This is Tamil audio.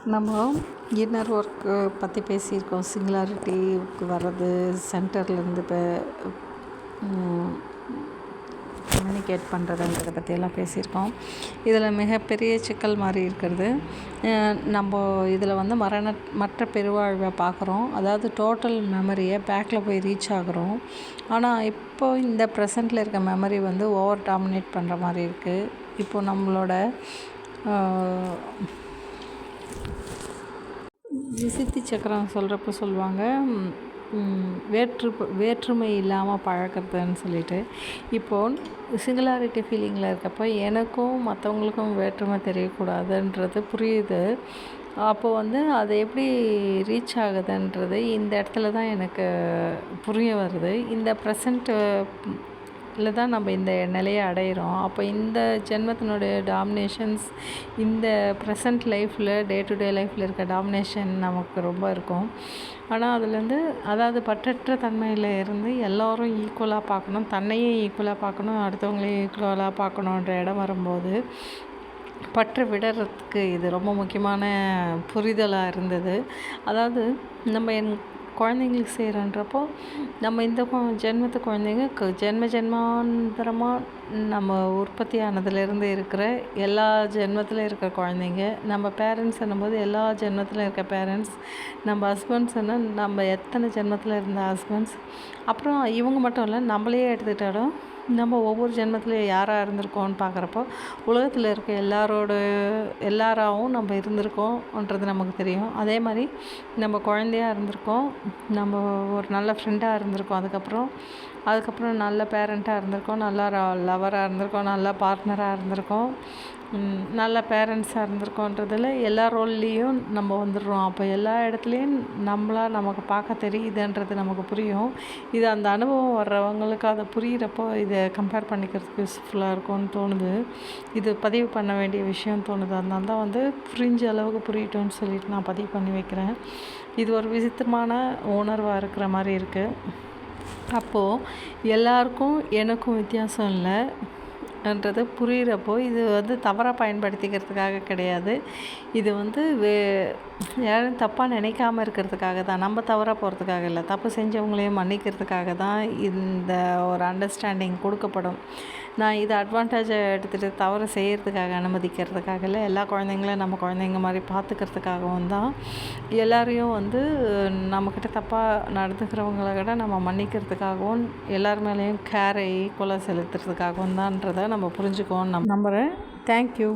நம்ம இன்னர் ஒர்க்கு பற்றி பேசியிருக்கோம். சிங்குலாரிட்டிக்கு வர்றது, சென்டர்லேருந்து இப்போ கம்யூனிகேட் பண்ணுறதுன்றதை பற்றியெல்லாம் பேசியிருக்கோம். இதில் மிகப்பெரிய சிக்கல் மாதிரி இருக்கிறது, நம்ம இதில் வந்து மற்ற பெருவாழ்வை பார்க்குறோம். அதாவது டோட்டல் மெமரியை பேக்கில் போய் ரீச் ஆகுறோம். ஆனால் இப்போது இந்த ப்ரெசண்ட்டில் இருக்க மெமரி வந்து ஓவர் டாமினேட் பண்ணுற மாதிரி இருக்குது. இப்போது நம்மளோட விசித்தி சக்கரம் சொல்கிறப்ப சொல்லுவாங்க, வேற்றுமை இல்லாமல் பழக்கிறதுன்னு சொல்லிட்டு. இப்போது சிங்குலாரிட்டி ஃபீலிங்கில் இருக்கப்போ எனக்கும் மற்றவங்களுக்கும் வேற்றுமை தெரியக்கூடாதுன்றது புரியுது. அப்போது வந்து அது எப்படி ரீச் ஆகுதுன்றது இந்த இடத்துல தான் எனக்கு புரிய வருது. இந்த ப்ரெசண்ட்டு தான் நம்ம இந்த நிலையை அடைகிறோம். அப்போ இந்த ஜென்மத்தினுடைய டாமினேஷன்ஸ் இந்த ப்ரெசண்ட் லைஃப்பில், டே டு டே லைஃப்பில் இருக்க டாமினேஷன் நமக்கு ரொம்ப இருக்கும். ஆனால் அதுலேருந்து, அதாவது பற்றற்ற தன்மையில் இருந்து எல்லோரும் ஈக்குவலாக பார்க்கணும், தன்னையும் ஈக்குவலாக பார்க்கணும், அடுத்தவங்களையும் ஈக்குவலாக பார்க்கணுன்ற இடம் வரும்போது பற்று விடுறதுக்கு இது ரொம்ப முக்கியமான புரிதலாக இருந்தது. அதாவது நம்ம குழந்தைங்களுக்கு செய்கிறன்றப்போ, நம்ம இந்த ஜென்மத்து குழந்தைங்க ஜென்மாந்தரமாக நம்ம உற்பத்தி ஆனதுலேருந்து இருக்கிற எல்லா ஜென்மத்தில் இருக்கிற குழந்தைங்க, நம்ம பேரண்ட்ஸ் என்னும்போது எல்லா ஜென்மத்தில் இருக்க பேரண்ட்ஸ், நம்ம ஹஸ்பண்ட்ஸ்னா நம்ம எத்தனை ஜென்மத்தில் இருந்த ஹஸ்பண்ட்ஸ், அப்புறம் இவங்க மட்டும் இல்லை, நம்மளையே எடுத்துக்கிட்டாலும் நம்ம ஒவ்வொரு ஜென்மத்தில் யாராக இருந்திருக்கோம்னு பார்க்குறப்போ உலகத்தில் இருக்க எல்லாராகவும் நம்ம இருந்திருக்கோம்ன்றது நமக்கு தெரியும். அதே மாதிரி நம்ம குழந்தையாக இருந்திருக்கோம், நம்ம ஒரு நல்ல ஃப்ரெண்டாக இருந்திருக்கோம், அதுக்கப்புறம் நல்ல பேரண்ட்டாக இருந்திருக்கோம், நல்லா லவராக இருந்திருக்கோம், நல்ல பார்ட்னராக இருந்திருக்கோம், நல்ல பேரண்ட்ஸாக இருந்திருக்கோன்றதில் எல்லா ரோல்லேயும் நம்ம வந்துடுறோம். அப்போ எல்லா இடத்துலையும் நமக்கு பார்க்க தெரியுதுன்றது நமக்கு புரியும். இது அந்த அனுபவம் வர்றவங்களுக்கு அதை புரிகிறப்போ இதை கம்பேர் பண்ணிக்கிறதுக்கு யூஸ்ஃபுல்லாக இருக்கும்னு தோணுது. இது பதிவு பண்ண வேண்டிய விஷயம் தோணுது. அதனால தான் வந்து புரிஞ்ச அளவுக்கு புரியட்டும்னு சொல்லிட்டு நான் பதிவு பண்ணி வைக்கிறேன். இது ஒரு விசித்திரமான உணர்வாக இருக்கிற மாதிரி இருக்குது. அப்போது எல்லாருக்கும் எனக்கும் வித்தியாசம் இல்லைன்றது புரிகிறப்போ, இது வந்து தவறாக பயன்படுத்திக்கிறதுக்காக கிடையாது. இது வந்து யாரும் தப்பாக நினைக்காமல் இருக்கிறதுக்காக தான், நம்ம தவறாக போகிறதுக்காக இல்லை, தப்பு செஞ்சவங்களையும் மன்னிக்கிறதுக்காக தான் இந்த ஒரு அண்டர்ஸ்டாண்டிங் கொடுக்கப்படும். நான் இதை அட்வான்டேஜை எடுத்துகிட்டு தவறு செய்கிறதுக்காக அனுமதிக்கிறதுக்காக இல்லை, எல்லா குழந்தைங்களும் நம்ம குழந்தைங்க மாதிரி பார்த்துக்கிறதுக்காகவும் தான், எல்லாரையும் வந்து நம்மக்கிட்ட தப்பாக நடந்துக்கிறவங்கள விட நம்ம மன்னிக்கிறதுக்காகவும், எல்லார் மேலேயும் கேரை ஈக்குவலாக செலுத்துறதுக்காகவும் தான்றதை நம்ம புரிஞ்சுக்கோன்னு நம்புகிறேன். தேங்க்யூ.